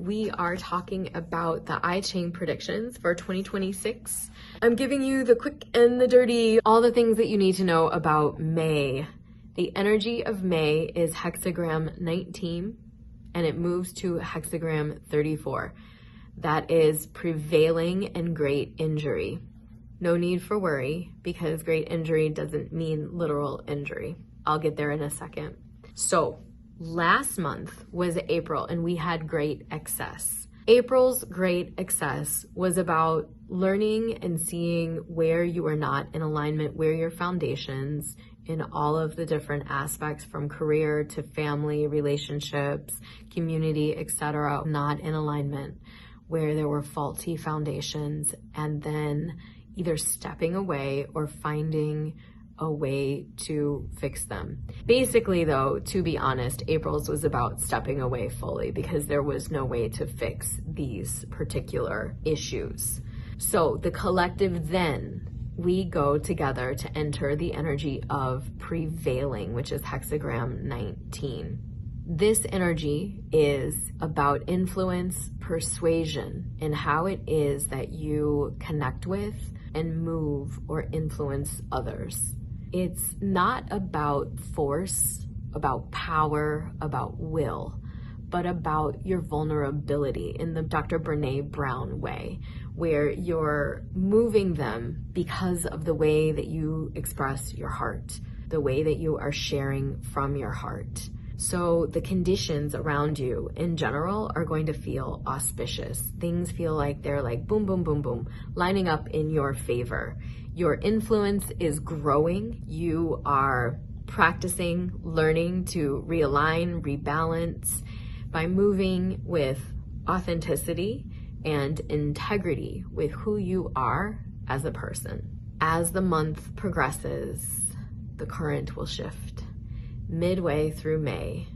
We are talking about the Ching Predictions for 2026. I'm giving you the quick and the dirty, all the things that you need to know about May. The energy of May is Hexagram 19, and it moves to Hexagram 34. That is prevailing and great injury. No need for worry, because great injury doesn't mean literal injury. I'll get there in a second. So, last month was April, and we had great excess. April's great excess was about learning and seeing where you are not in alignment, where your foundations in all of the different aspects from career to family, relationships, community, etc., not in alignment, where there were faulty foundations, and then either stepping away or finding a way to fix them. Basically though, to be honest, April's was about stepping away fully because there was no way to fix these particular issues. So the collective then, we go together to enter the energy of prevailing, which is Hexagram 19. This energy is about influence, persuasion, and how it is that you connect with and move or influence others. It's not about force, about power, about will, but about your vulnerability in the Dr. Brene Brown way, where you're moving them because of the way that you express your heart, the way that you are sharing from your heart. So the conditions around you in general are going to feel auspicious. Things feel like they're like boom, boom, boom, boom, lining up in your favor. Your influence is growing. You are practicing, learning to realign, rebalance by moving with authenticity and integrity with who you are as a person. As the month progresses, the current will shift. Midway through May,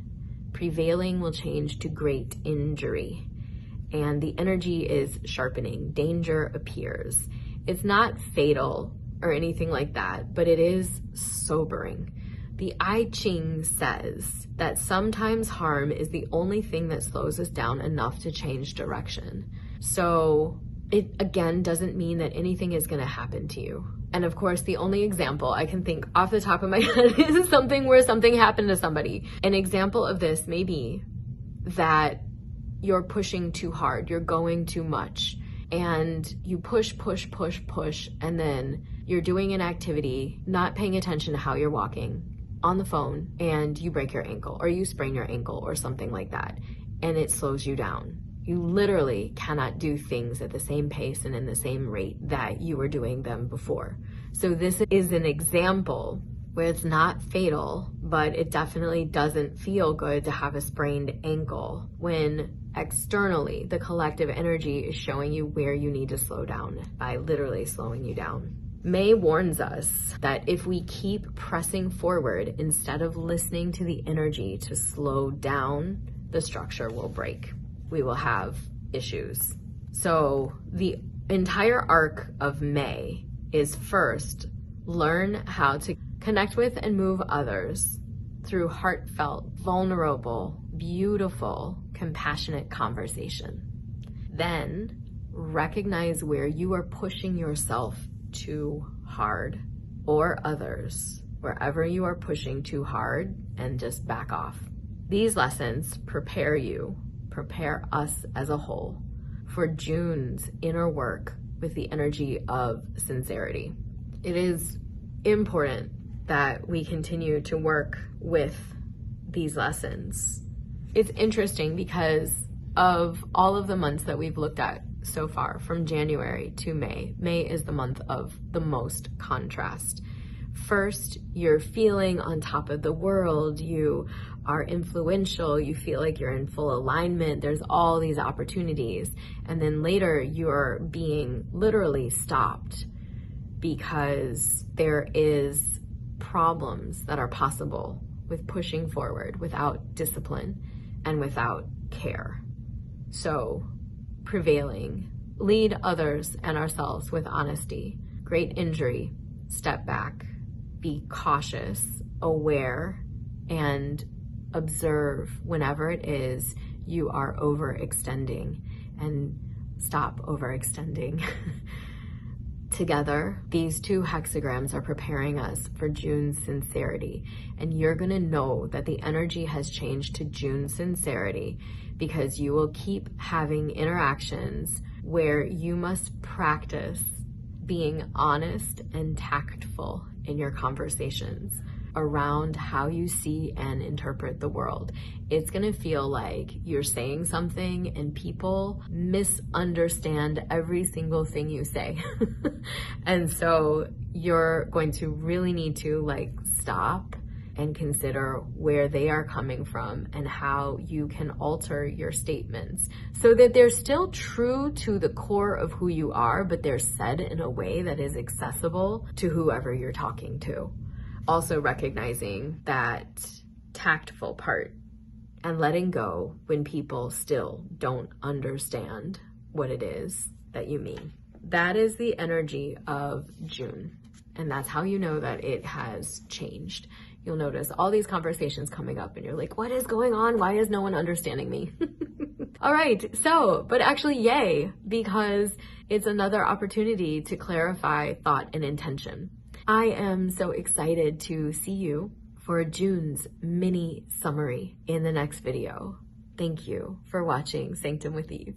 prevailing will change to great injury, and the energy is sharpening. Danger appears. It's not fatal or anything like that, but it is sobering. The I Ching says that sometimes harm is the only thing that slows us down enough to change direction. So it again doesn't mean that anything is going to happen to you. And of course, the only example I can think off the top of my head is something where something happened to somebody. An example of this may be that you're pushing too hard, you're going too much, and you push, and then you're doing an activity, not paying attention to how you're walking, on the phone, and you break your ankle, or you sprain your ankle, or something like that, and it slows you down. You literally cannot do things at the same pace and in the same rate that you were doing them before. So this is an example where it's not fatal, but it definitely doesn't feel good to have a sprained ankle when externally the collective energy is showing you where you need to slow down by literally slowing you down. May warns us that if we keep pressing forward instead of listening to the energy to slow down, the structure will break. We will have issues. So the entire arc of May is first, learn how to connect with and move others through heartfelt, vulnerable, beautiful, compassionate conversation. Then recognize where you are pushing yourself too hard, or others, wherever you are pushing too hard, and just back off. These lessons prepare us as a whole for June's inner work with the energy of sincerity. It is important that we continue to work with these lessons. It's interesting because of all of the months that we've looked at so far, from January to May, May is the month of the most contrast. First, you're feeling on top of the world, you are influential, you feel like you're in full alignment, there's all these opportunities, and then later you're being literally stopped because there is problems that are possible with pushing forward without discipline and without care. So, prevailing, lead others and ourselves with honesty. Great injury, step back, be cautious, aware, and observe whenever it is you are overextending, and stop overextending. Together, these two hexagrams are preparing us for June's sincerity. And you're gonna know that the energy has changed to June sincerity because you will keep having interactions where you must practice being honest and tactful in your conversations around how you see and interpret the world. It's gonna feel like you're saying something and people misunderstand every single thing you say. And so you're going to really need to stop and consider where they are coming from and how you can alter your statements so that they're still true to the core of who you are, but they're said in a way that is accessible to whoever you're talking to. Also recognizing that tactful part and letting go when people still don't understand what it is that you mean. That is the energy of June. And that's how you know that it has changed. You'll notice all these conversations coming up and you're like, what is going on? Why is no one understanding me? All right, but actually yay, because it's another opportunity to clarify thought and intention. I am so excited to see you for June's mini summary in the next video. Thank you for watching Sanctum with Eve.